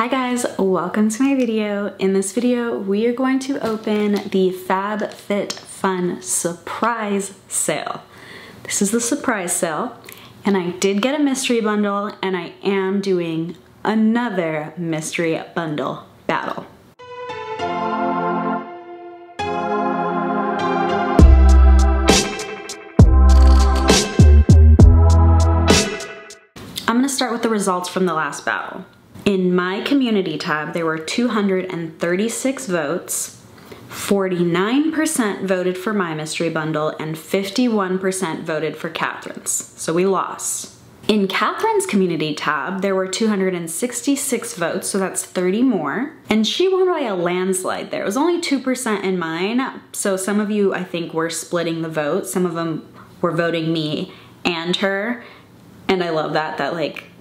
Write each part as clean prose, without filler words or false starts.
Hi guys, welcome to my video. In this video, we are going to open the FabFitFun surprise sale. This is the surprise sale, and I did get a mystery bundle, and I am doing another mystery bundle battle. I'm gonna start with the results from the last battle. In my community tab, there were 236 votes. 49% voted for my mystery bundle and 51% voted for Catherine's. So we lost. In Catherine's community tab, there were 266 votes, so that's 30 more. And she won by a landslide there. It was only 2% in mine. So some of you, I think, were splitting the vote. Some of them were voting me and her. And I love that,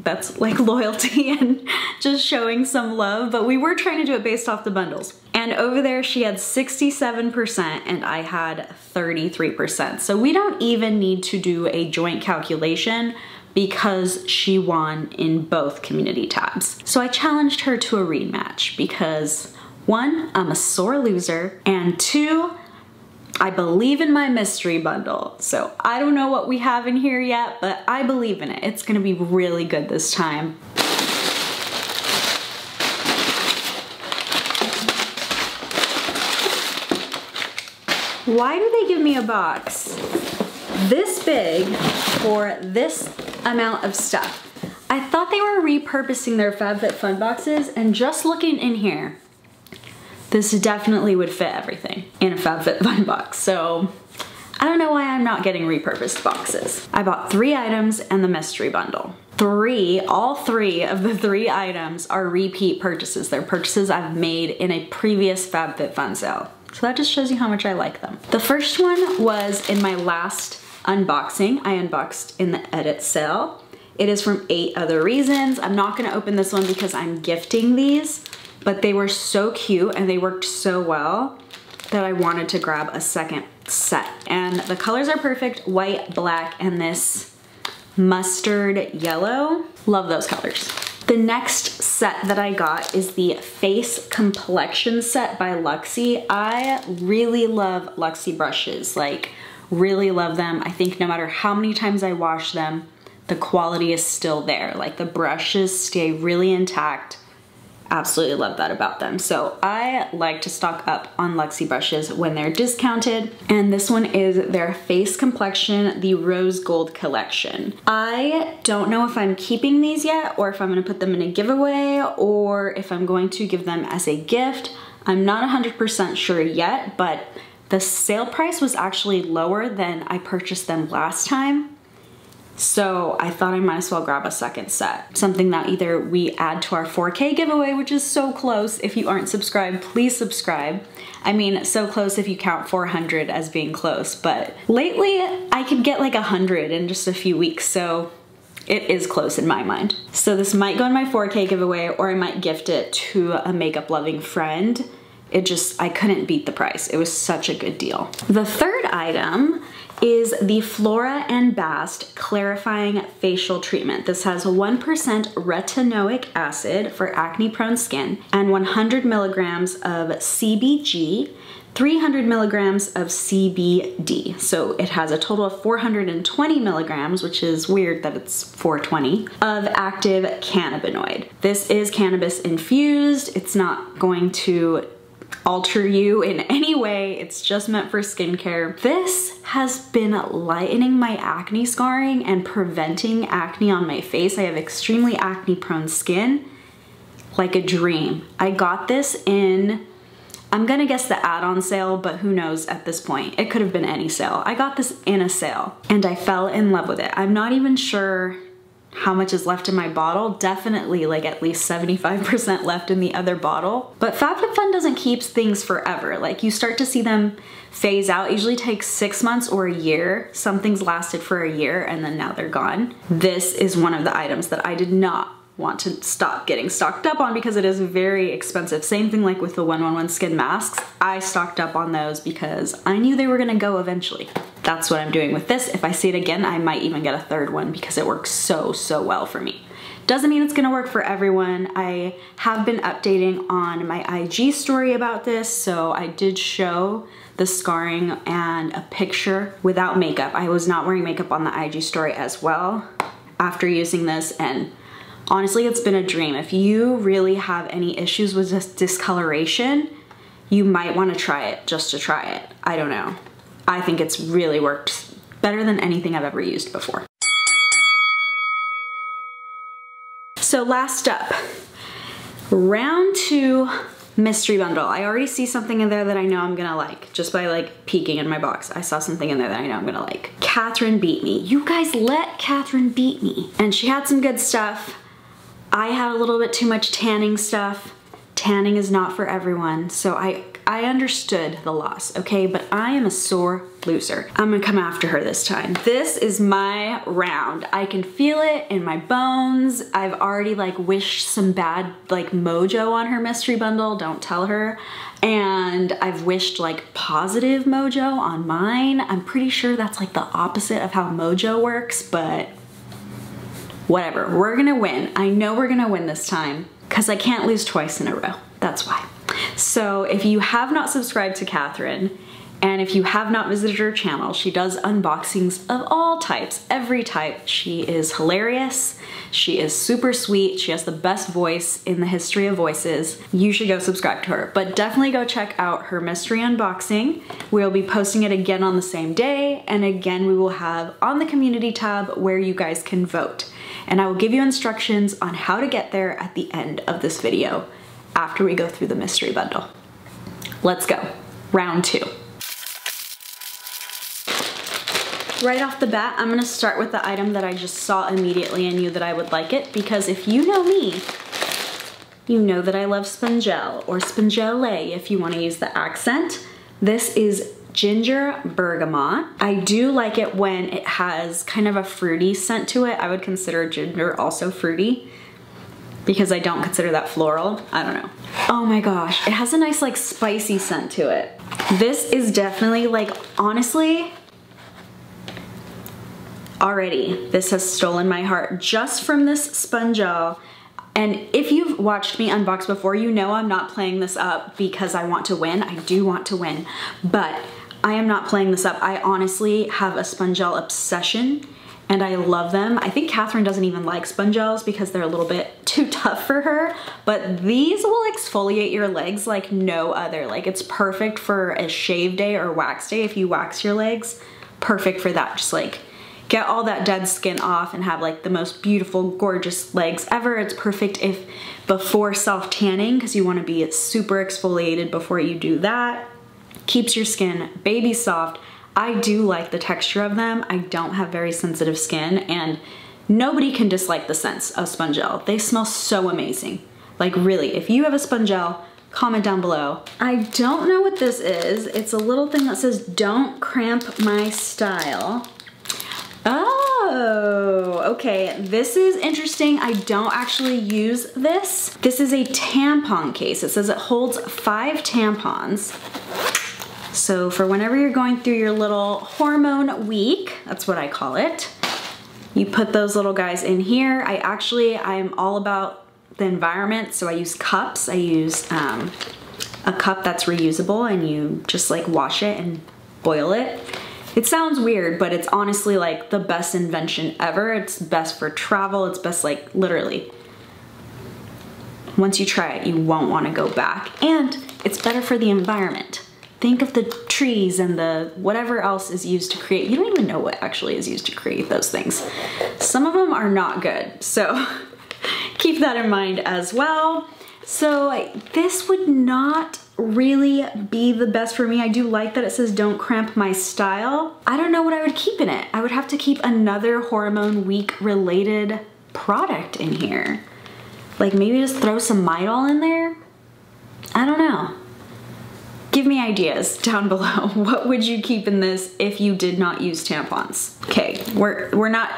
that's like loyalty and just showing some love, but we were trying to do it based off the bundles. And over there, she had 67% and I had 33%. So we don't even need to do a joint calculation because she won in both community tabs. So I challenged her to a rematch because 1, I'm a sore loser, and 2, I believe in my mystery bundle. So I don't know what we have in here yet, but I believe in it. It's gonna be really good this time. Why do they give me a box this big for this amount of stuff? I thought they were repurposing their FabFitFun boxes, and just looking in here, this definitely would fit everything in a FabFitFun box. So I don't know why I'm not getting repurposed boxes. I bought 3 items and the mystery bundle. All three of the 3 items are repeat purchases. They're purchases I've made in a previous FabFitFun sale. So that just shows you how much I like them. The first one was in my last unboxing. I unboxed in the edit sale. It is from 8 Other Reasons. I'm not gonna open this one because I'm gifting these, but they were so cute and they worked so well that I wanted to grab a second set. And the colors are perfect: white, black, and this mustard yellow. Love those colors. The next set that I got is the Face Complexion set by Luxie. I really love Luxie brushes, really love them. I think no matter how many times I wash them, the quality is still there. The brushes stay really intact. Absolutely love that about them. So I like to stock up on Luxie brushes when they're discounted. And this one is their Face Complexion, the Rose Gold Collection. I don't know if I'm keeping these yet, or if I'm gonna put them in a giveaway, or if I'm going to give them as a gift. I'm not 100% sure yet, but the sale price was actually lower than I purchased them last time. So I thought I might as well grab a second set. Something that either we add to our 4K giveaway, which is so close. If you aren't subscribed, please subscribe. I mean, so close if you count 400 as being close, but lately I could get 100 in just a few weeks, so it is close in my mind. So this might go in my 4K giveaway, or I might gift it to a makeup loving friend. I couldn't beat the price. It was such a good deal. The third item is the Flora & Bast Clarifying Facial Treatment. This has 1% retinoic acid for acne-prone skin and 100 milligrams of CBG, 300 milligrams of CBD. So it has a total of 420 milligrams, which is weird that it's 420, of active cannabinoid. This is cannabis infused. It's not going to alter you in any way. It's just meant for skincare. This has been lightening my acne scarring and preventing acne on my face. I have extremely acne prone skin, like a dream. I got this in, I'm gonna guess the add-on sale, but who knows at this point. It could have been any sale. I got this in a sale and I fell in love with it. I'm not even sure how much is left in my bottle. Definitely at least 75% left in the other bottle. But FabFitFun doesn't keep things forever. You start to see them phase out. It usually takes 6 months or a year. Some things lasted for a year and then now they're gone. This is one of the items that I did not want to stop getting stocked up on because it is very expensive. Same thing with the 111 Skin masks. I stocked up on those because I knew they were gonna go eventually. That's what I'm doing with this. If I see it again, I might even get a third one because it works so well for me. Doesn't mean it's gonna work for everyone. I have been updating on my IG story about this, so I did show the scarring and a picture without makeup. I was not wearing makeup on the IG story as well after using this, and honestly, it's been a dream. If you really have any issues with this discoloration, you might want to try it just to try it. I don't know. I think it's really worked better than anything I've ever used before. So last up, round 2 mystery bundle. I already see something in there that I know I'm gonna like, just by like peeking in my box. I saw something in there that I know I'm gonna like. Catherine beat me. You guys let Catherine beat me. And she had some good stuff. I had a little bit too much tanning stuff. Tanning is not for everyone, so I understood the loss, okay? But I am a sore loser. I'm gonna come after her this time. This is my round. I can feel it in my bones. I've already like wished some bad like mojo on her mystery bundle, don't tell her. And I've wished like positive mojo on mine. I'm pretty sure that's like the opposite of how mojo works, but whatever, we're gonna win. I know we're gonna win this time because I can't lose twice in a row, that's why. So if you have not subscribed to Catherine, and if you have not visited her channel, she does unboxings of all types, every type. She is hilarious, she is super sweet, she has the best voice in the history of voices. You should go subscribe to her, but definitely go check out her mystery unboxing. We'll be posting it again on the same day, and again we will have on the community tab where you guys can vote. And I will give you instructions on how to get there at the end of this video after we go through the mystery bundle. Let's go, round 2. Right off the bat, I'm gonna start with the item that I just saw immediately and knew that I would like it, because if you know me, you know that I love Spongelle, or Spongelle if you wanna use the accent. This is ginger bergamot. I do like it when it has kind of a fruity scent to it. I would consider ginger also fruity because I don't consider that floral. I don't know. Oh my gosh, it has a nice like spicy scent to it. This is definitely like, honestly, already this has stolen my heart just from this Spongelle. And if you've watched me unbox before, you know I'm not playing this up because I want to win. I do want to win, but I am not playing this up. I honestly have a Spongelle obsession and I love them. I think Catherine doesn't even like Spongelles because they're a little bit too tough for her, but these will exfoliate your legs like no other. Like, it's perfect for a shave day or wax day. If you wax your legs, perfect for that. Just like get all that dead skin off and have like the most beautiful, gorgeous legs ever. It's perfect if before self-tanning, because you want to be super exfoliated before you do that. Keeps your skin baby soft. I do like the texture of them. I don't have very sensitive skin, and nobody can dislike the scents of Spongelle. They smell so amazing. Like, really, if you have a Spongelle, comment down below. I don't know what this is. It's a little thing that says, "Don't cramp my style." Oh, okay, this is interesting. I don't actually use this. This is a tampon case. It says it holds 5 tampons. So for whenever you're going through your little hormone week, that's what I call it, you put those little guys in here. I'm all about the environment, so I use cups. I use a cup that's reusable, and you just like wash it and boil it. It sounds weird, but it's honestly like the best invention ever. It's best for travel. It's best, like, literally. Once you try it, you won't want to go back. And it's better for the environment. Think of the trees and the whatever else is used to create. You don't even know what actually is used to create those things. Some of them are not good, so keep that in mind as well. So this would not really be the best for me. I do like that it says "Don't cramp my style." I don't know what I would keep in it. I would have to keep another hormone week related product in here. Like, maybe just throw some Midol in there? I don't know. Give me ideas down below. What would you keep in this if you did not use tampons? Okay,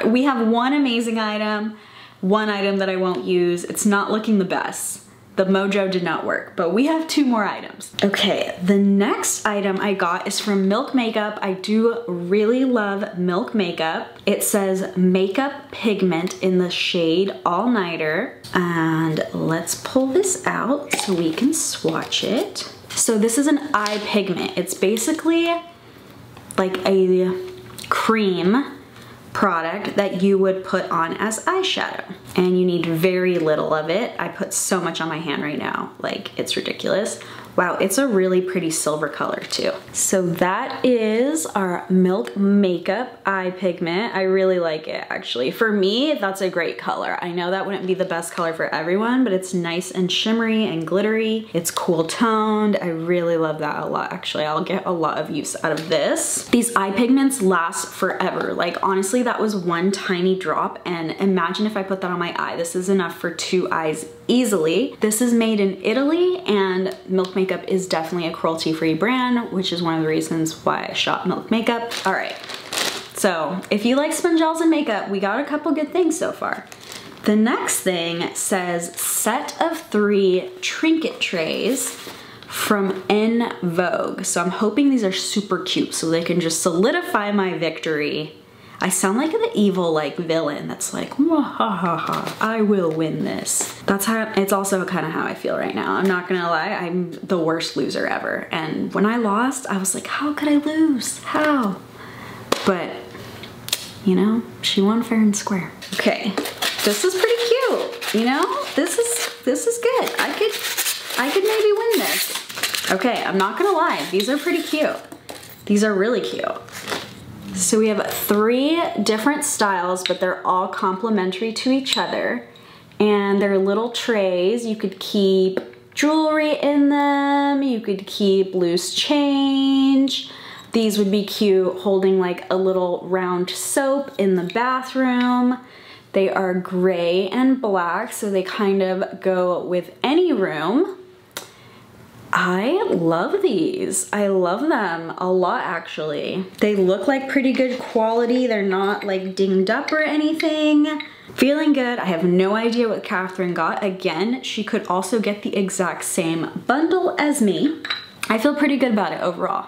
we have one amazing item, one item that I won't use. It's not looking the best. The mojo did not work, but we have 2 more items. Okay, the next item I got is from Milk Makeup. I do really love Milk Makeup. It says Makeup Pigment in the shade All Nighter. And let's pull this out so we can swatch it. So this is an eye pigment. It's basically like a cream product that you would put on as eyeshadow, and you need very little of it. I put so much on my hand right now, like it's ridiculous. Wow, it's a really pretty silver color too. So that is our Milk Makeup eye pigment. I really like it actually. For me, that's a great color. I know that wouldn't be the best color for everyone, but it's nice and shimmery and glittery. It's cool toned. I really love that a lot actually. I'll get a lot of use out of this. These eye pigments last forever. Like honestly, that was one tiny drop, and imagine if I put that on my eye. This is enough for 2 eyes easily. This is made in Italy, and Milk Makeup is definitely a cruelty-free brand, which is one of the reasons why I shop Milk Makeup. All right, so if you like SpongeGels and makeup, we got a couple good things so far. The next thing says set of 3 trinket trays from En Vogue. So I'm hoping these are super cute so they can just solidify my victory. I sound like the evil like villain that's like, ha ha ha, I will win this. That's how, it's also kind of how I feel right now. I'm not gonna lie, I'm the worst loser ever. And when I lost, I was like, how could I lose? How? But, you know, she won fair and square. Okay, this is pretty cute. You know, this is good. I could maybe win this. Okay, I'm not gonna lie, these are pretty cute. These are really cute. So we have 3 different styles, but they're all complementary to each other. And they're little trays. You could keep jewelry in them. You could keep loose change. These would be cute holding like a little round soap in the bathroom. They are gray and black, so they kind of go with any room. I love these. I love them a lot actually. They look like pretty good quality. They're not like dinged up or anything. Feeling good. I have no idea what Catherine got. Again, she could also get the exact same bundle as me. I feel pretty good about it overall.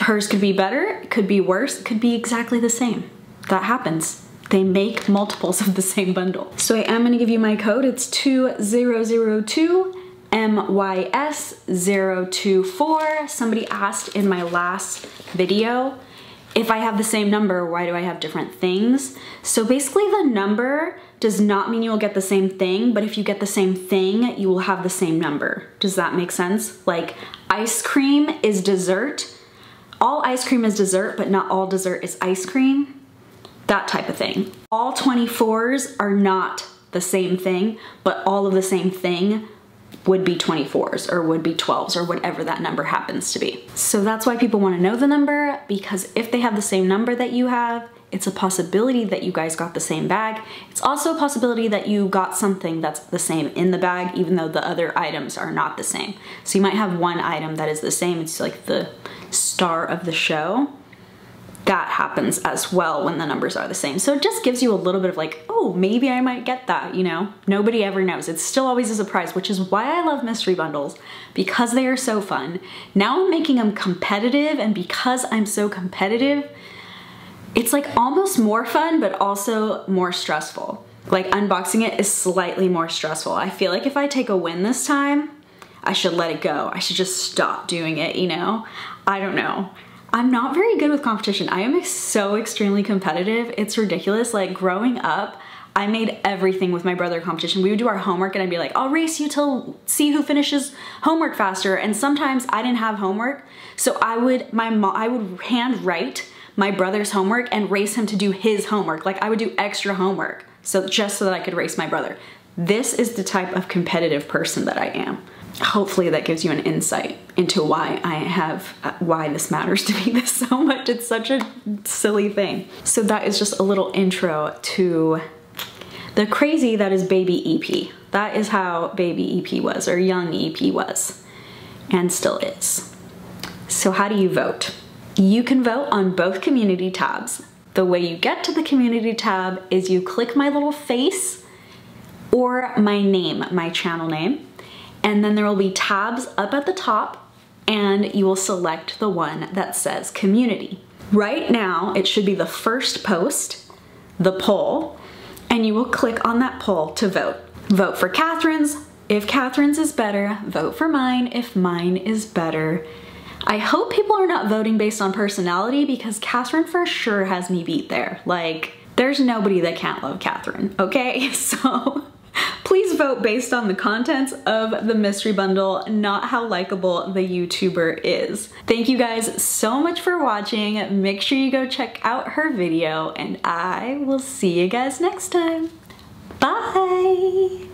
Hers could be better, it could be worse, it could be exactly the same. That happens. They make multiples of the same bundle. So I am gonna give you my code. It's 2002 MYS024. Somebody asked in my last video, if I have the same number, why do I have different things? So basically the number does not mean you will get the same thing, but if you get the same thing, you will have the same number. Does that make sense? Like ice cream is dessert. All ice cream is dessert, but not all dessert is ice cream. That type of thing. All 24s are not the same thing, but all of the same thing would be 24s or would be 12s or whatever that number happens to be. So that's why people want to know the number, because if they have the same number that you have, it's a possibility that you guys got the same bag. It's also a possibility that you got something that's the same in the bag, even though the other items are not the same. So you might have one item that is the same. It's like the star of the show. That happens as well when the numbers are the same. So it just gives you a little bit of like, oh, maybe I might get that, you know? Nobody ever knows. It's still always a surprise, which is why I love mystery bundles, because they are so fun. Now I'm making them competitive, and because I'm so competitive, it's like almost more fun, but also more stressful. Like unboxing it is slightly more stressful. I feel like if I take a win this time, I should let it go. I should just stop doing it, you know? I don't know. I'm not very good with competition. I am so extremely competitive. It's ridiculous. Like growing up, I made everything with my brother competition. We would do our homework and I'd be like, I'll race you till see who finishes homework faster. And sometimes I didn't have homework. So I would hand write my brother's homework and race him to do his homework. Like I would do extra homework. So just so that I could race my brother. This is the type of competitive person that I am. Hopefully that gives you an insight into why why this matters to me this so much. It's such a silly thing. So that is just a little intro to the crazy that is baby EP. That is how baby EP was, or young EP was, and still is. So how do you vote? You can vote on both community tabs. The way you get to the community tab is you click my little face or my name, my channel name. And then there will be tabs up at the top and you will select the one that says community. Right now, it should be the first post, the poll, and you will click on that poll to vote. Vote for Catherine's if Catherine's is better, vote for mine if mine is better. I hope people are not voting based on personality because Catherine for sure has me beat there. Like, there's nobody that can't love Catherine, okay? So please vote based on the contents of the mystery bundle, not how likable the YouTuber is. Thank you guys so much for watching. Make sure you go check out her video and I will see you guys next time. Bye!